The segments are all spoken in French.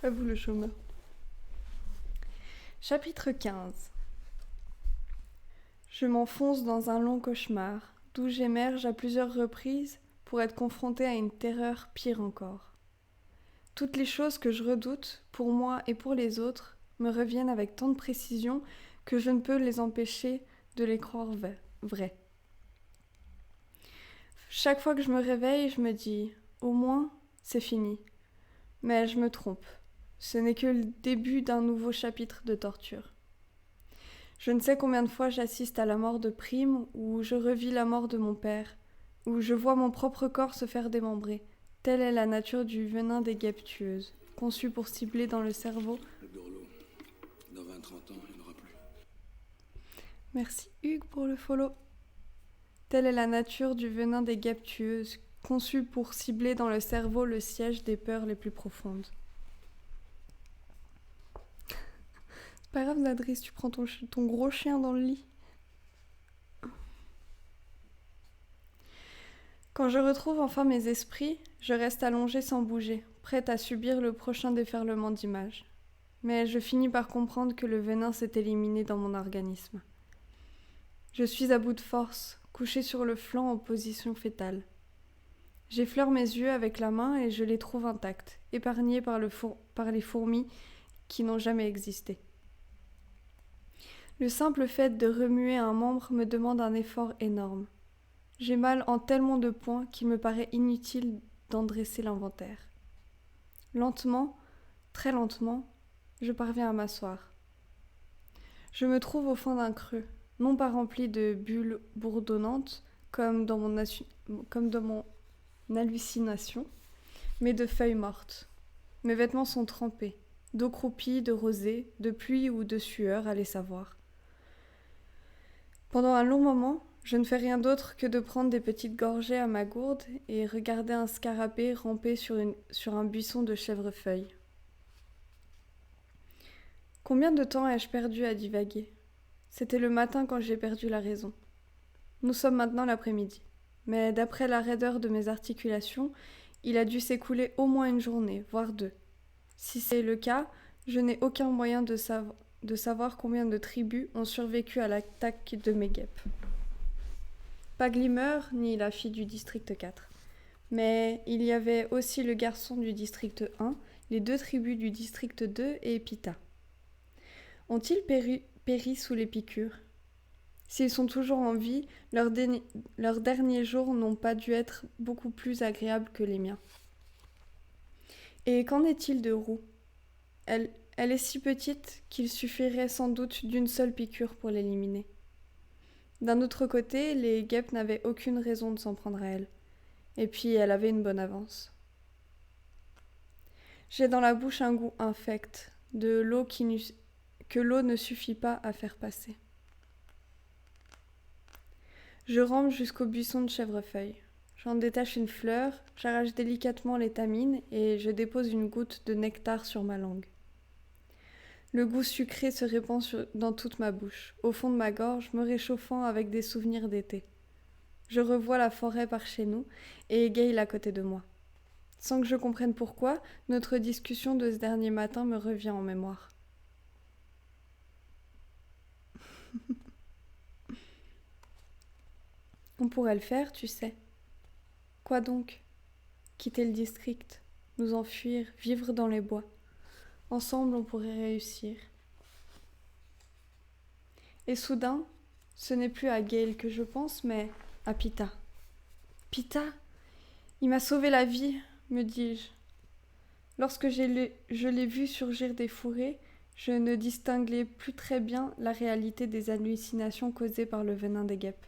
J'avoue le chômeur. Chapitre 15. Je m'enfonce dans un long cauchemar, d'où j'émerge à plusieurs reprises pour être confrontée à une terreur pire encore. Toutes les choses que je redoute, pour moi et pour les autres, me reviennent avec tant de précision que je ne peux les empêcher de les croire vraies. Chaque fois que je me réveille, je me dis « au moins, c'est fini ». Mais je me trompe. Ce n'est que le début d'un nouveau chapitre de torture. Je ne sais combien de fois j'assiste à la mort de Prime, ou je revis la mort de mon père, où je vois mon propre corps se faire démembrer. Telle est la nature du venin des guêpes tueuses, conçu pour cibler dans le cerveau. Le Dorlo, dans 20-30 ans, il n'y en aura plus. Merci Hugues pour le follow. Telle est la nature du venin des guêpes tueuses, conçu pour cibler dans le cerveau le siège des peurs les plus profondes. C'est pas grave Nadris, tu prends ton gros chien dans le lit. Quand je retrouve enfin mes esprits, je reste allongée sans bouger, prête à subir le prochain déferlement d'images. Mais je finis par comprendre que le venin s'est éliminé dans mon organisme. Je suis à bout de force, couchée sur le flanc en position fétale. J'effleure mes yeux avec la main et je les trouve intacts, épargnés par les fourmis qui n'ont jamais existé. Le simple fait de remuer un membre me demande un effort énorme. J'ai mal en tellement de points qu'il me paraît inutile d'en dresser l'inventaire. Lentement, très lentement, je parviens à m'asseoir. Je me trouve au fond d'un creux, non pas rempli de bulles bourdonnantes comme dans mon hallucination, mais de feuilles mortes. Mes vêtements sont trempés, d'eau croupie, de rosée, de pluie ou de sueur, allez savoir. Pendant un long moment, je ne fais rien d'autre que de prendre des petites gorgées à ma gourde et regarder un scarabée ramper sur un buisson de chèvrefeuilles. Combien de temps ai-je perdu à divaguer ? C'était le matin quand j'ai perdu la raison. Nous sommes maintenant l'après-midi. Mais d'après la raideur de mes articulations, il a dû s'écouler au moins une journée, voire deux. Si c'est le cas, je n'ai aucun moyen de savoir combien de tribus ont survécu à l'attaque de mes guêpes. Pas Glimmer, ni la fille du district 4. Mais il y avait aussi le garçon du district 1, les deux tribus du district 2 et Pita. Ont-ils péri sous les piqûres ? S'ils sont toujours en vie, leurs derniers jours n'ont pas dû être beaucoup plus agréables que les miens. Et qu'en est-il de Roux ? Elle est si petite qu'il suffirait sans doute d'une seule piqûre pour l'éliminer. D'un autre côté, les guêpes n'avaient aucune raison de s'en prendre à elle. Et puis, elle avait une bonne avance. J'ai dans la bouche un goût infect, de l'eau que l'eau ne suffit pas à faire passer. Je rampe jusqu'au buisson de chèvrefeuille. J'en détache une fleur, j'arrache délicatement l'étamine et je dépose une goutte de nectar sur ma langue. Le goût sucré se répand dans toute ma bouche, au fond de ma gorge, me réchauffant avec des souvenirs d'été. Je revois la forêt par chez nous et Gale à côté de moi. Sans que je comprenne pourquoi, notre discussion de ce dernier matin me revient en mémoire. On pourrait le faire, tu sais. Quoi donc ? Quitter le district, nous enfuir, vivre dans les bois. Ensemble, on pourrait réussir. Et soudain, ce n'est plus à Gale que je pense, mais à Pita. Pita, il m'a sauvé la vie, me dis-je. Lorsque je l'ai vu surgir des fourrés, je ne distinguais plus très bien la réalité des hallucinations causées par le venin des guêpes.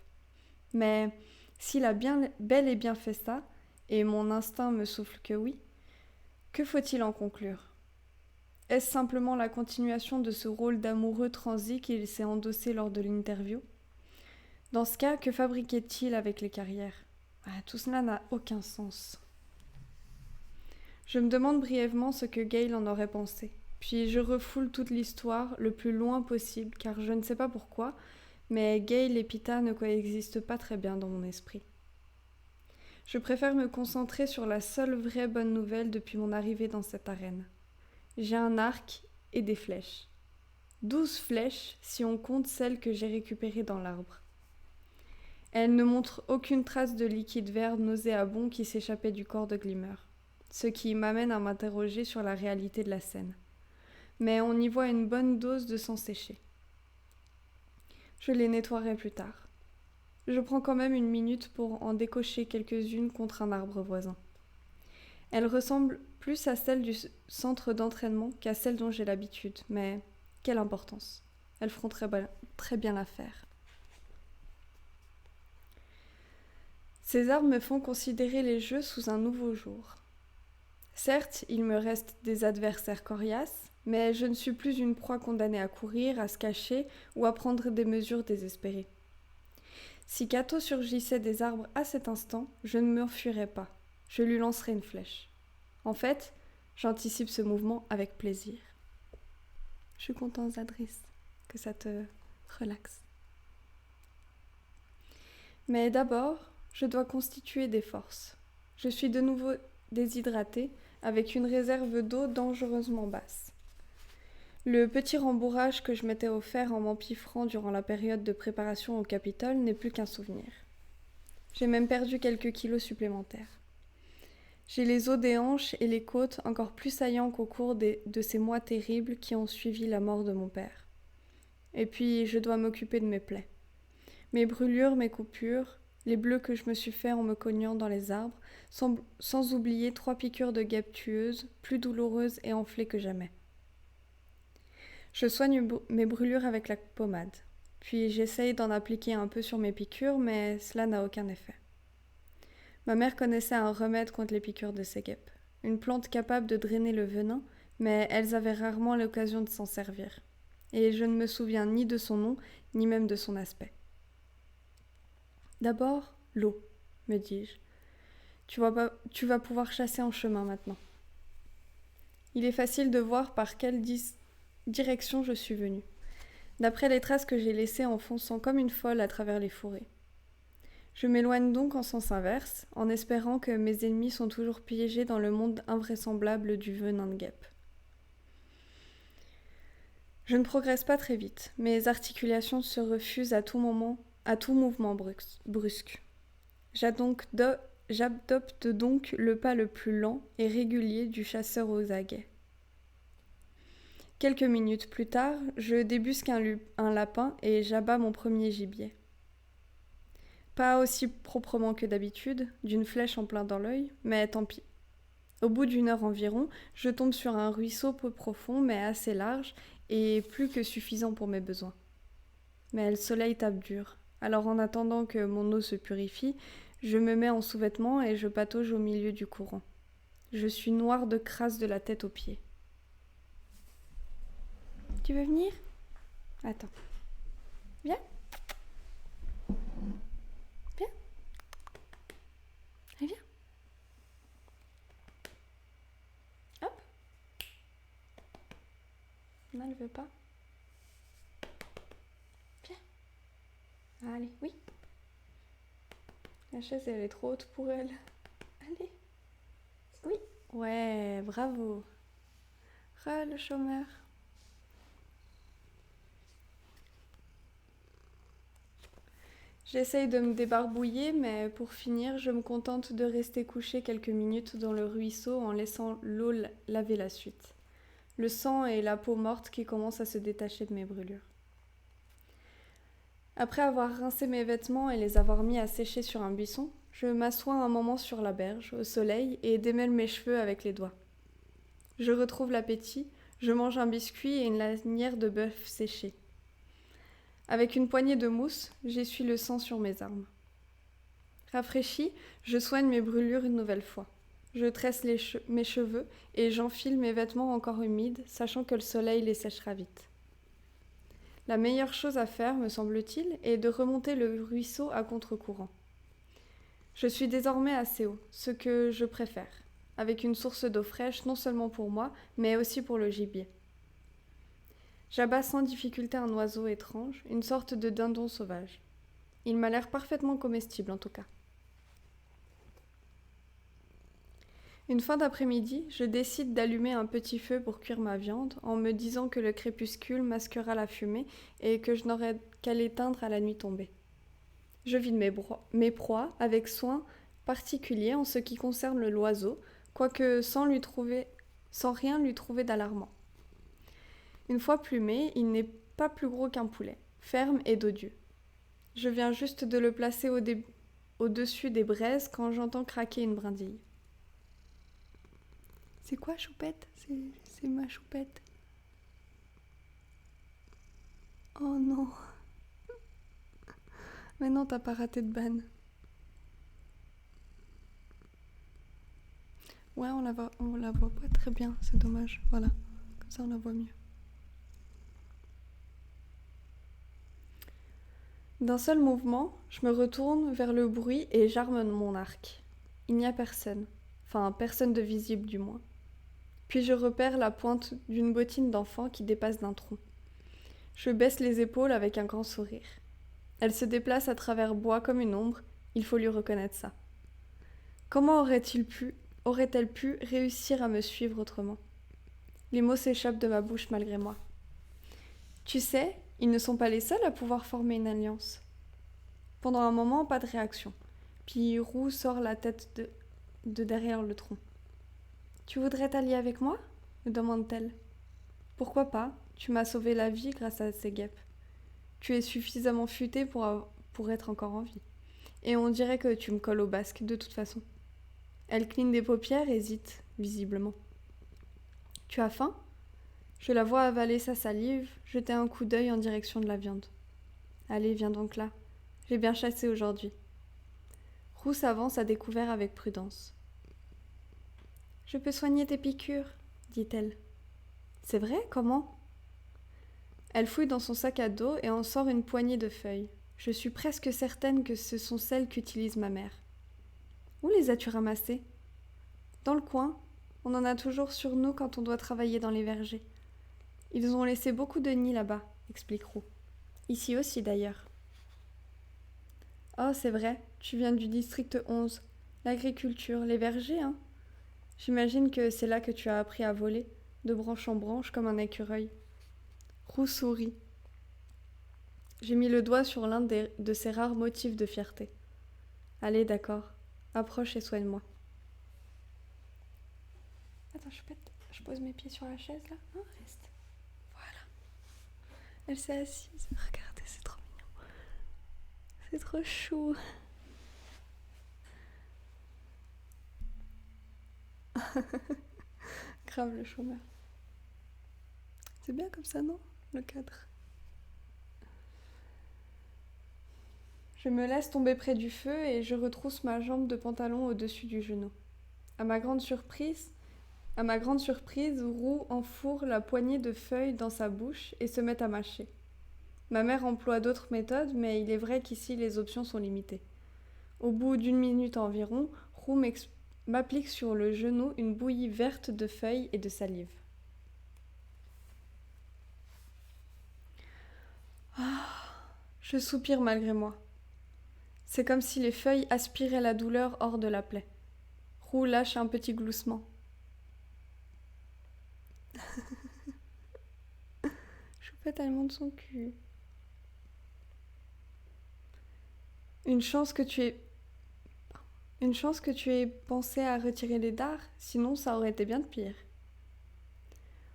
Mais s'il a bel et bien fait ça, et mon instinct me souffle que oui, que faut-il en conclure ? Est-ce simplement la continuation de ce rôle d'amoureux transi qu'il s'est endossé lors de l'interview ? Dans ce cas, que fabriquait-il avec les carrières ? Tout cela n'a aucun sens. Je me demande brièvement ce que Gale en aurait pensé, puis je refoule toute l'histoire le plus loin possible, car je ne sais pas pourquoi, mais Gale et Pita ne coexistent pas très bien dans mon esprit. Je préfère me concentrer sur la seule vraie bonne nouvelle depuis mon arrivée dans cette arène. J'ai un arc et des flèches. 12 flèches si on compte celles que j'ai récupérées dans l'arbre. Elles ne montrent aucune trace de liquide vert nauséabond qui s'échappait du corps de Glimmer, ce qui m'amène à m'interroger sur la réalité de la scène. Mais on y voit une bonne dose de sang séché. Je les nettoierai plus tard. Je prends quand même une minute pour en décocher quelques-unes contre un arbre voisin. Elles ressemblent plus à celles du centre d'entraînement qu'à celles dont j'ai l'habitude, mais quelle importance. Elles feront très bien l'affaire. Ces arbres me font considérer les jeux sous un nouveau jour. Certes, il me reste des adversaires coriaces, mais je ne suis plus une proie condamnée à courir, à se cacher ou à prendre des mesures désespérées. Si Kato surgissait des arbres à cet instant, je ne m'enfuirais pas. Je lui lancerais une flèche. En fait, j'anticipe ce mouvement avec plaisir. Je suis contente, Zadris, que ça te relaxe. Mais d'abord, je dois constituer des forces. Je suis de nouveau déshydratée, avec une réserve d'eau dangereusement basse. Le petit rembourrage que je m'étais offert en m'empiffrant durant la période de préparation au Capitole n'est plus qu'un souvenir. J'ai même perdu quelques kilos supplémentaires. J'ai les os des hanches et les côtes encore plus saillants qu'au cours de ces mois terribles qui ont suivi la mort de mon père. Et puis, je dois m'occuper de mes plaies. Mes brûlures, mes coupures, les bleus que je me suis fait en me cognant dans les arbres, sans oublier 3 piqûres de guêpes tueuses, plus douloureuses et enflées que jamais. Je soigne mes brûlures avec la pommade, puis j'essaye d'en appliquer un peu sur mes piqûres, mais cela n'a aucun effet. Ma mère connaissait un remède contre les piqûres de ces guêpes, une plante capable de drainer le venin, mais elles avaient rarement l'occasion de s'en servir, et je ne me souviens ni de son nom, ni même de son aspect. D'abord, l'eau, me dis-je. Tu vas pouvoir chasser en chemin maintenant. Il est facile de voir par quelle direction je suis venue, d'après les traces que j'ai laissées en fonçant comme une folle à travers les fourrés. Je m'éloigne donc en sens inverse, en espérant que mes ennemis sont toujours piégés dans le monde invraisemblable du venin de guêpe. Je ne progresse pas très vite, mes articulations se refusent à tout mouvement brusque. J'adopte donc le pas le plus lent et régulier du chasseur aux aguets. Quelques minutes plus tard, je débusque un lapin et j'abats mon premier gibier. Pas aussi proprement que d'habitude, d'une flèche en plein dans l'œil, mais tant pis. Au bout d'1 heure environ, je tombe sur un ruisseau peu profond mais assez large et plus que suffisant pour mes besoins. Mais le soleil tape dur, alors en attendant que mon eau se purifie, je me mets en sous-vêtements et je patauge au milieu du courant. Je suis noire de crasse de la tête aux pieds. Tu veux venir ? Attends. Viens. Viens. Allez, viens. Hop. Non, elle veut pas. Viens. Allez, oui. La chaise, elle est trop haute pour elle. Allez. Oui. Ouais, bravo. Le chômeur. J'essaye de me débarbouiller, mais pour finir, je me contente de rester couchée quelques minutes dans le ruisseau en laissant l'eau laver la suite. Le sang et la peau morte qui commencent à se détacher de mes brûlures. Après avoir rincé mes vêtements et les avoir mis à sécher sur un buisson, je m'assois un moment sur la berge, au soleil, et démêle mes cheveux avec les doigts. Je retrouve l'appétit, je mange un biscuit et une lanière de bœuf séché. Avec une poignée de mousse, j'essuie le sang sur mes armes. Rafraîchie, je soigne mes brûlures une nouvelle fois. Je tresse mes cheveux et j'enfile mes vêtements encore humides, sachant que le soleil les séchera vite. La meilleure chose à faire, me semble-t-il, est de remonter le ruisseau à contre-courant. Je suis désormais assez haut, ce que je préfère, avec une source d'eau fraîche non seulement pour moi, mais aussi pour le gibier. J'abats sans difficulté un oiseau étrange, une sorte de dindon sauvage. Il m'a l'air parfaitement comestible en tout cas. Une fin d'après-midi, je décide d'allumer un petit feu pour cuire ma viande, en me disant que le crépuscule masquera la fumée et que je n'aurai qu'à l'éteindre à la nuit tombée. Je vide mes proies avec soin particulier en ce qui concerne l'oiseau, quoique sans rien lui trouver d'alarmant. Une fois plumé, il n'est pas plus gros qu'un poulet, ferme et dodieux. Je viens juste de le placer au-dessus des braises quand j'entends craquer une brindille. C'est quoi, Choupette? C'est ma Choupette. Oh non. Mais non, t'as pas raté de banne. Ouais, on la voit pas très bien, c'est dommage. Voilà, comme ça on la voit mieux. D'un seul mouvement, je me retourne vers le bruit et j'arme mon arc. Il n'y a personne. Enfin, personne de visible du moins. Puis je repère la pointe d'une bottine d'enfant qui dépasse d'un tronc. Je baisse les épaules avec un grand sourire. Elle se déplace à travers bois comme une ombre, il faut lui reconnaître ça. Comment aurait-elle pu réussir à me suivre autrement? Les mots s'échappent de ma bouche malgré moi. Tu sais, ils ne sont pas les seuls à pouvoir former une alliance. Pendant un moment, pas de réaction. Puis Roux sort la tête de derrière le tronc. Tu voudrais t'allier avec moi? Me demande-t-elle. Pourquoi pas? Tu m'as sauvé la vie grâce à ces guêpes. Tu es suffisamment futé pour être encore en vie. Et on dirait que tu me colles au basque, de toute façon. Elle cligne des paupières, hésite, visiblement. Tu as faim? Je la vois avaler sa salive, jeter un coup d'œil en direction de la viande. Allez, viens donc là. J'ai bien chassé aujourd'hui. Roux s'avance à découvert avec prudence. Je peux soigner tes piqûres, dit-elle. C'est vrai? Comment? Elle fouille dans son sac à dos et en sort une poignée de feuilles. Je suis presque certaine que ce sont celles qu'utilise ma mère. Où les as-tu ramassées? Dans le coin. On en a toujours sur nous quand on doit travailler dans les vergers. Ils ont laissé beaucoup de nids là-bas, explique Roux. Ici aussi d'ailleurs. Oh, c'est vrai, tu viens du district 11. L'agriculture, les vergers, hein? J'imagine que c'est là que tu as appris à voler, de branche en branche comme un écureuil. Roux sourit. J'ai mis le doigt sur l'un de ses rares motifs de fierté. Allez, d'accord. Approche et soigne-moi. Attends, je pose mes pieds sur la chaise là. Non, reste. Voilà. Elle s'est assise. Regardez, c'est trop mignon. C'est trop chou. Grave le chômeur. C'est bien comme ça, non? Le cadre. Je me laisse tomber près du feu et je retrousse ma jambe de pantalon au-dessus du genou. À ma grande surprise, Roux enfourre la poignée de feuilles dans sa bouche et se met à mâcher. Ma mère emploie d'autres méthodes, mais il est vrai qu'ici les options sont limitées. Au bout d'1 minute environ, Roux m'applique sur le genou une bouillie verte de feuilles et de salive. Ah, je soupire malgré moi. C'est comme si les feuilles aspiraient la douleur hors de la plaie. Roux lâche un petit gloussement. Choupette, elle monte son cul. Une chance que tu aies pensé à retirer les dards, sinon ça aurait été bien de pire.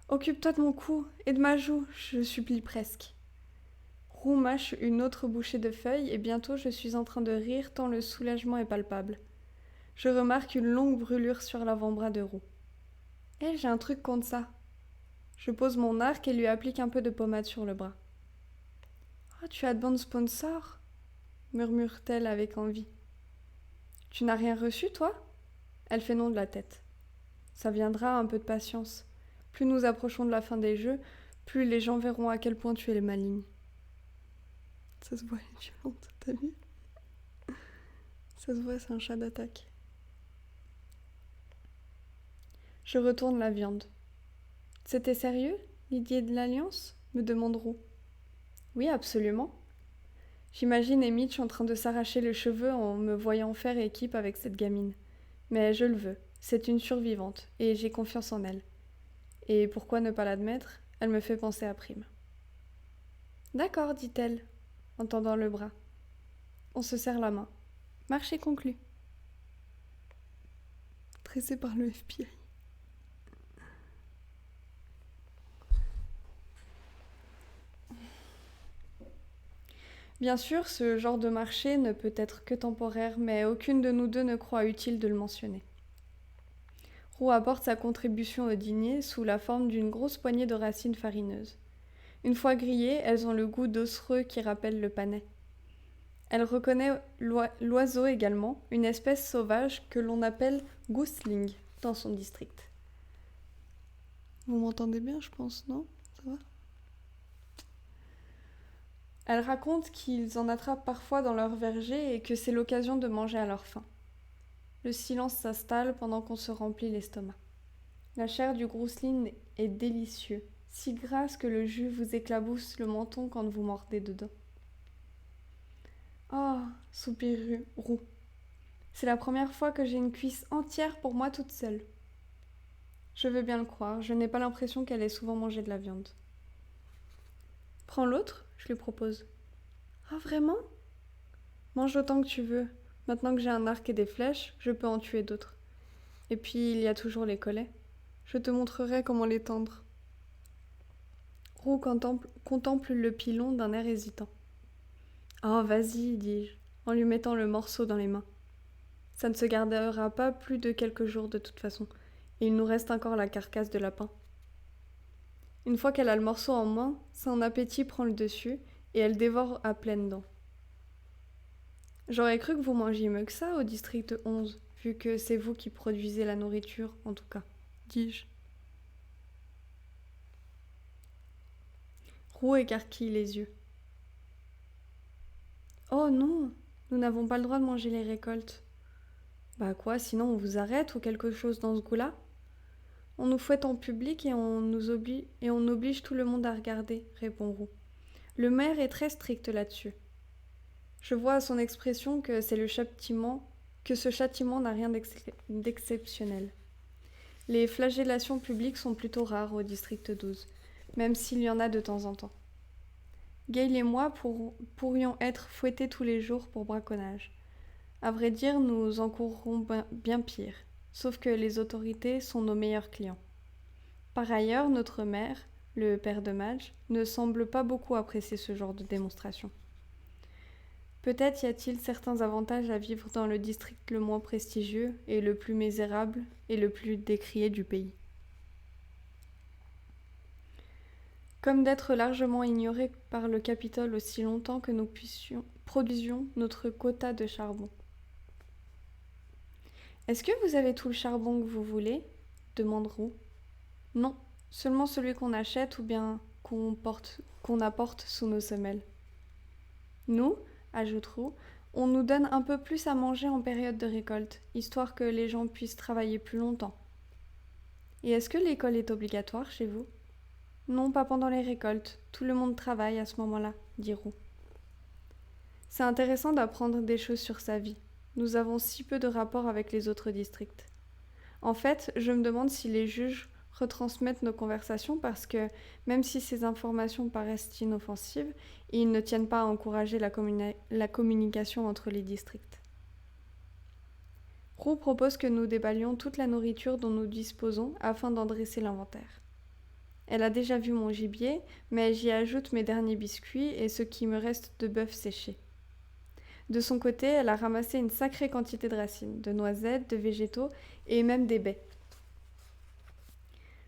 Occupe-toi de mon cou et de ma joue, je supplie presque. Roux mâche une autre bouchée de feuilles et bientôt je suis en train de rire tant le soulagement est palpable. Je remarque une longue brûlure sur l'avant-bras de Roux. J'ai un truc contre ça. Je pose mon arc et lui applique un peu de pommade sur le bras. Oh, tu as de bons sponsors, murmure-t-elle avec envie. Tu n'as rien reçu, toi? Elle fait non de la tête. Ça viendra, un peu de patience. Plus nous approchons de la fin des jeux, plus les gens verront à quel point tu es maligne. Ça se voit, elle est violente, t'as vu? Ça se voit, c'est un chat d'attaque. Je retourne la viande. C'était sérieux, l'idée de l'alliance? Me demande Roux. Oui, absolument. J'imagine Mitch en train de s'arracher les cheveux en me voyant faire équipe avec cette gamine. Mais je le veux, C'est une survivante, et j'ai confiance en elle. Et pourquoi ne pas l'admettre? Elle me fait penser à Prime. D'accord, dit-elle, en tendant le bras. On se serre la main. Marché conclu. Tressé par le FBI. Bien sûr, ce genre de marché ne peut être que temporaire, mais aucune de nous deux ne croit utile de le mentionner. Roux apporte sa contribution au dîner sous la forme d'une grosse poignée de racines farineuses. Une fois grillées, elles ont le goût d'ossereux qui rappelle le panais. Elle reconnaît l'oiseau également, une espèce sauvage que l'on appelle gousling dans son district. Vous m'entendez bien, je pense, non? Ça va? Elle raconte qu'ils en attrapent parfois dans leur verger et que c'est l'occasion de manger à leur faim. Le silence s'installe pendant qu'on se remplit l'estomac. La chair du gousling est délicieux, si grasse que le jus vous éclabousse le menton quand vous mordez dedans. Oh, soupire Roux. C'est la première fois que j'ai une cuisse entière pour moi toute seule. Je veux bien le croire, je n'ai pas l'impression qu'elle ait souvent mangé de la viande. Prends l'autre, je lui propose. Ah, vraiment? Mange autant que tu veux. Maintenant que j'ai un arc et des flèches, je peux en tuer d'autres. Et puis, il y a toujours les collets. Je te montrerai comment les tendre. Roux contemple le pilon d'un air hésitant. Oh, vas-y, dis-je, en lui mettant le morceau dans les mains. Ça ne se gardera pas plus de quelques jours de toute façon, et il nous reste encore la carcasse de lapin. Une fois qu'elle a le morceau en main, son appétit prend le dessus, et elle dévore à pleines dents. J'aurais cru que vous mangiez mieux que ça au district 11, vu que c'est vous qui produisez la nourriture, en tout cas, dis-je. Roux écarquille les yeux. Oh non, nous n'avons pas le droit de manger les récoltes. Bah quoi, sinon on vous arrête ou quelque chose dans ce goût-là? On nous fouette en public et on oblige tout le monde à regarder, répond Roux. Le maire est très strict là-dessus. Je vois à son expression que ce châtiment n'a rien d'exceptionnel. Les flagellations publiques sont plutôt rares au district 12, même s'il y en a de temps en temps. Gale et moi pourrions être fouettés tous les jours pour braconnage. À vrai dire, nous encourrons bien pire, sauf que les autorités sont nos meilleurs clients. Par ailleurs, notre maire, le père de Madge, ne semble pas beaucoup apprécier ce genre de démonstration. Peut-être y a-t-il certains avantages à vivre dans le district le moins prestigieux et le plus misérable et le plus décrié du pays. Comme d'être largement ignorés par le Capitole aussi longtemps que nous produisions notre quota de charbon. Est-ce que vous avez tout le charbon que vous voulez? Demande Roux. Non, seulement celui qu'on achète ou bien qu'on apporte sous nos semelles. Nous, ajoute Roux, on nous donne un peu plus à manger en période de récolte, histoire que les gens puissent travailler plus longtemps. Et est-ce que l'école est obligatoire chez vous? Non, pas pendant les récoltes. Tout le monde travaille à ce moment-là, dit Roux. C'est intéressant d'apprendre des choses sur sa vie. Nous avons si peu de rapport avec les autres districts. En fait, je me demande si les juges retransmettent nos conversations parce que, même si ces informations paraissent inoffensives, ils ne tiennent pas à encourager la communication entre les districts. Roux propose que nous déballions toute la nourriture dont nous disposons afin d'en dresser l'inventaire. Elle a déjà vu mon gibier, mais j'y ajoute mes derniers biscuits et ce qui me reste de bœuf séché. De son côté, elle a ramassé une sacrée quantité de racines, de noisettes, de végétaux et même des baies.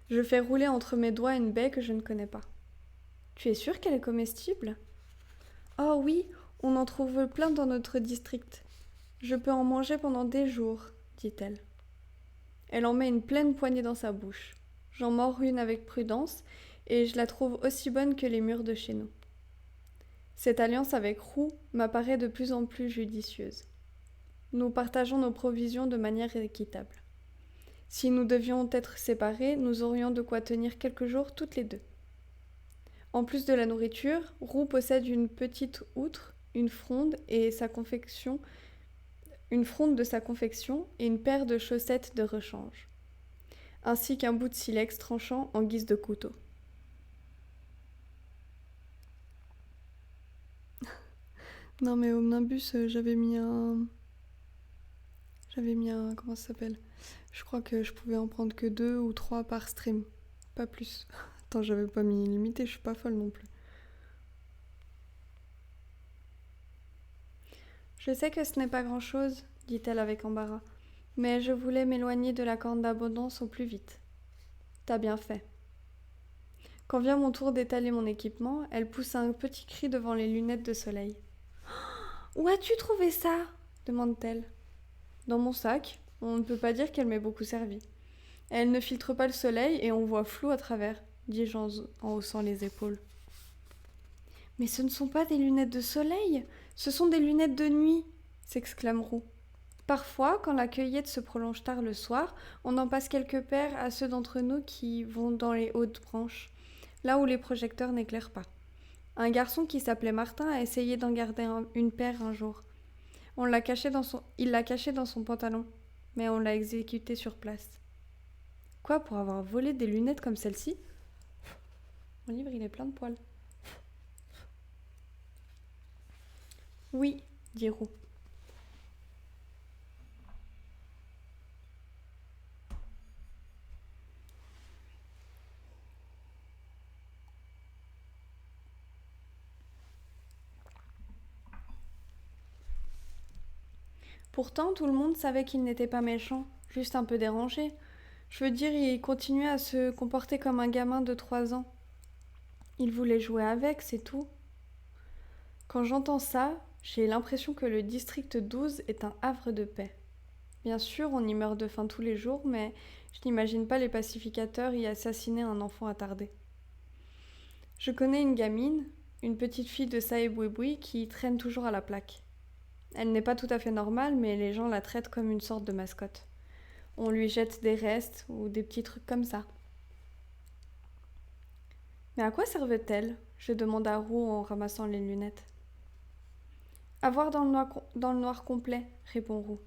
Je fais rouler entre mes doigts une baie que je ne connais pas. Tu es sûre qu'elle est comestible? Oh oui, on en trouve plein dans notre district. Je peux en manger pendant des jours, dit-elle. Elle en met une pleine poignée dans sa bouche. J'en mords une avec prudence, et je la trouve aussi bonne que les mûres de chez nous. Cette alliance avec Roux m'apparaît de plus en plus judicieuse. Nous partageons nos provisions de manière équitable. Si nous devions être séparés, nous aurions de quoi tenir quelques jours toutes les deux. En plus de la nourriture, Roux possède une petite outre, une fronde et sa confection une fronde de sa confection et une paire de chaussettes de rechange, ainsi qu'un bout de silex tranchant en guise de couteau. Non mais au Nimbus, j'avais mis un... Comment ça s'appelle? Je crois que je pouvais en prendre que 2 ou 3 par stream. Pas plus. Attends, j'avais pas mis limité, je suis pas folle non plus. Je sais que ce n'est pas grand-chose, dit-elle avec embarras, mais je voulais m'éloigner de la corne d'abondance au plus vite. T'as bien fait. Quand vient mon tour d'étaler mon équipement, elle pousse un petit cri devant les lunettes de soleil. « Où as-tu trouvé ça ?» demande-t-elle. Dans mon sac, on ne peut pas dire qu'elle m'ait beaucoup servi. Elle ne filtre pas le soleil et on voit flou à travers, dis-je en haussant les épaules. Mais ce ne sont pas des lunettes de soleil, ce sont des lunettes de nuit, s'exclame Roux. Parfois, quand la cueillette se prolonge tard le soir, on en passe quelques paires à ceux d'entre nous qui vont dans les hautes branches, là où les projecteurs n'éclairent pas. Un garçon qui s'appelait Martin a essayé d'en garder une paire un jour. Il l'a cachée dans son pantalon, mais on l'a exécuté sur place. Quoi, pour avoir volé des lunettes comme celle-ci? Mon livre, il est plein de poils. Oui, dit Roux. Pourtant, tout le monde savait qu'il n'était pas méchant, juste un peu dérangé. Je veux dire, il continuait à se comporter comme un gamin de 3 ans. Il voulait jouer avec, c'est tout. Quand j'entends ça, j'ai l'impression que le district 12 est un havre de paix. Bien sûr, on y meurt de faim tous les jours, mais je n'imagine pas les pacificateurs y assassiner un enfant attardé. Je connais une gamine, une petite fille de Saïboui, qui traîne toujours à la plaque. Elle n'est pas tout à fait normale, mais les gens la traitent comme une sorte de mascotte. On lui jette des restes ou des petits trucs comme ça. Mais à quoi servait-elle ? Je demande à Roux en ramassant les lunettes. À voir dans le noir complet, répond Roux.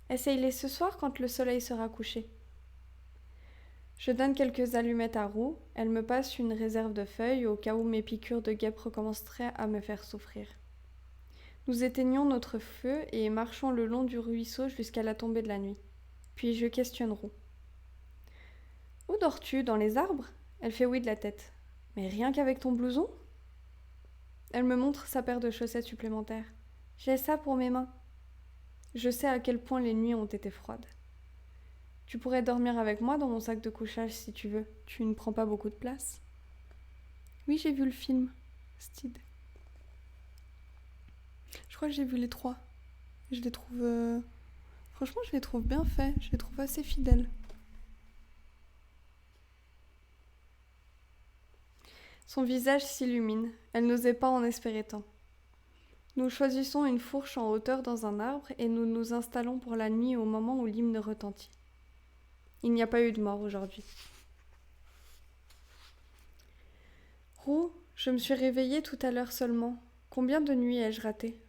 Essaye-les ce soir quand le soleil sera couché. Je donne quelques allumettes à Roux, elle me passe une réserve de feuilles au cas où mes piqûres de guêpes recommenceraient à me faire souffrir. Nous éteignons notre feu et marchons le long du ruisseau jusqu'à la tombée de la nuit. Puis je questionne Roux. Où dors-tu, dans les arbres ? Elle fait oui de la tête. Mais rien qu'avec ton blouson ? Elle me montre sa paire de chaussettes supplémentaires. J'ai ça pour mes mains. Je sais à quel point les nuits ont été froides. Tu pourrais dormir avec moi dans mon sac de couchage si tu veux. Tu ne prends pas beaucoup de place. Oui, j'ai vu le film. Steed. Je crois que j'ai vu les 3. Je les trouve... Franchement, je les trouve bien faits. Je les trouve assez fidèles. Son visage s'illumine. Elle n'osait pas en espérer tant. Nous choisissons une fourche en hauteur dans un arbre et nous nous installons pour la nuit au moment où l'hymne retentit. Il n'y a pas eu de mort aujourd'hui. Roux, je me suis réveillée tout à l'heure seulement. Combien de nuits ai-je raté ?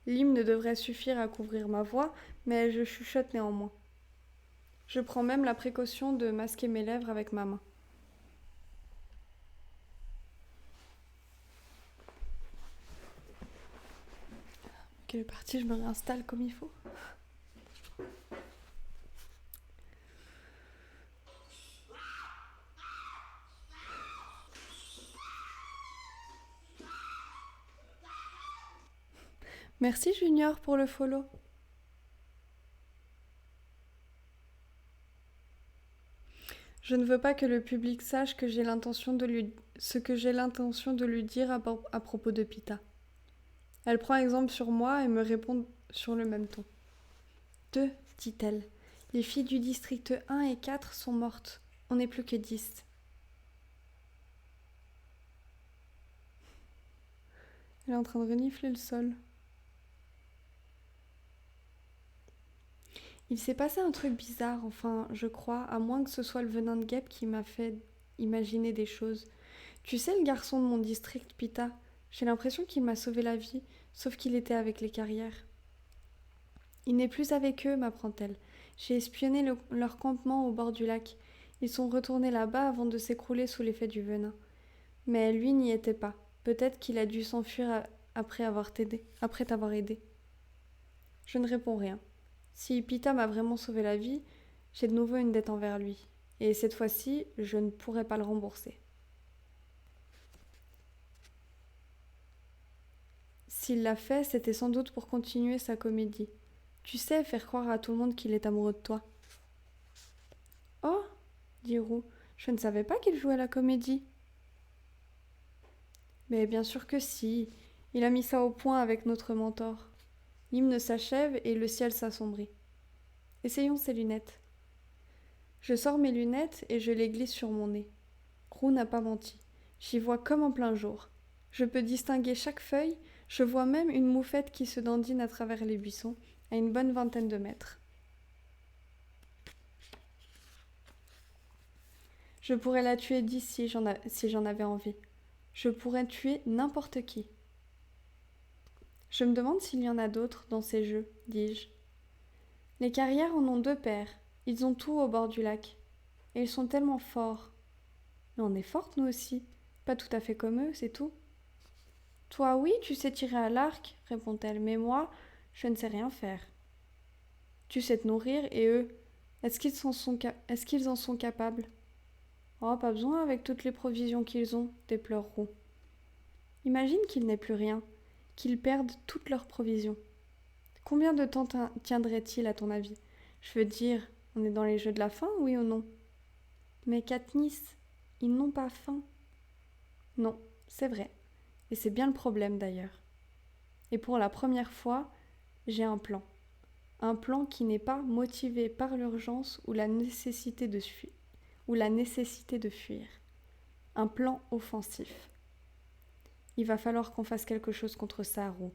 L'hymne devrait suffire à couvrir ma voix, mais je chuchote néanmoins. Je prends même la précaution de masquer mes lèvres avec ma main. Ok, le parti, je me réinstalle comme il faut. Merci Junior pour le follow. Je ne veux pas que le public sache ce que j'ai l'intention de lui dire à propos de Pita. Elle prend exemple sur moi et me répond sur le même ton. 2, dit-elle. Les filles du district 1 et 4 sont mortes. On n'est plus que 10. Elle est en train de renifler le sol. Il s'est passé un truc bizarre, enfin, je crois, à moins que ce soit le venin de guêpe qui m'a fait imaginer des choses. Tu sais, le garçon de mon district, Pita, j'ai l'impression qu'il m'a sauvé la vie, sauf qu'il était avec les carrières. Il n'est plus avec eux, m'apprend-elle. J'ai espionné leur campement au bord du lac. Ils sont retournés là-bas avant de s'écrouler sous l'effet du venin. Mais lui n'y était pas. Peut-être qu'il a dû s'enfuir après t'avoir aidé. Je ne réponds rien. Si Pita m'a vraiment sauvé la vie, j'ai de nouveau une dette envers lui. Et cette fois-ci, je ne pourrai pas le rembourser. S'il l'a fait, c'était sans doute pour continuer sa comédie. Tu sais, faire croire à tout le monde qu'il est amoureux de toi. Oh, dit Roux, je ne savais pas qu'il jouait à la comédie. Mais bien sûr que si, il a mis ça au point avec notre mentor. L'hymne s'achève et le ciel s'assombrit. Essayons ces lunettes. Je sors mes lunettes et je les glisse sur mon nez. Roux n'a pas menti. J'y vois comme en plein jour. Je peux distinguer chaque feuille, je vois même une moufette qui se dandine à travers les buissons, à une bonne vingtaine de mètres. Je pourrais la tuer d'ici si j'en avais envie. Je pourrais tuer n'importe qui. Je me demande s'il y en a d'autres dans ces jeux, dis-je. Les carrières en ont 2 paires. Ils ont tout au bord du lac. Et ils sont tellement forts. Mais on est fortes, nous aussi. Pas tout à fait comme eux, c'est tout. Toi, oui, tu sais tirer à l'arc, répond-elle, mais moi, je ne sais rien faire. Tu sais te nourrir, et eux, est-ce qu'ils en sont capables? Oh, pas besoin avec toutes les provisions qu'ils ont, déplore Roux. Imagine qu'ils n'aient plus rien, qu'ils perdent toutes leurs provisions. Combien de temps tiendrait-il, à ton avis? Je veux dire, on est dans les jeux de la faim, oui ou non? Mais Katniss, ils n'ont pas faim. Non, c'est vrai. Et c'est bien le problème d'ailleurs. Et pour la première fois, j'ai un plan. Un plan qui n'est pas motivé par l'urgence ou la nécessité de fuir. Un plan offensif. Il va falloir qu'on fasse quelque chose contre ça, Roux.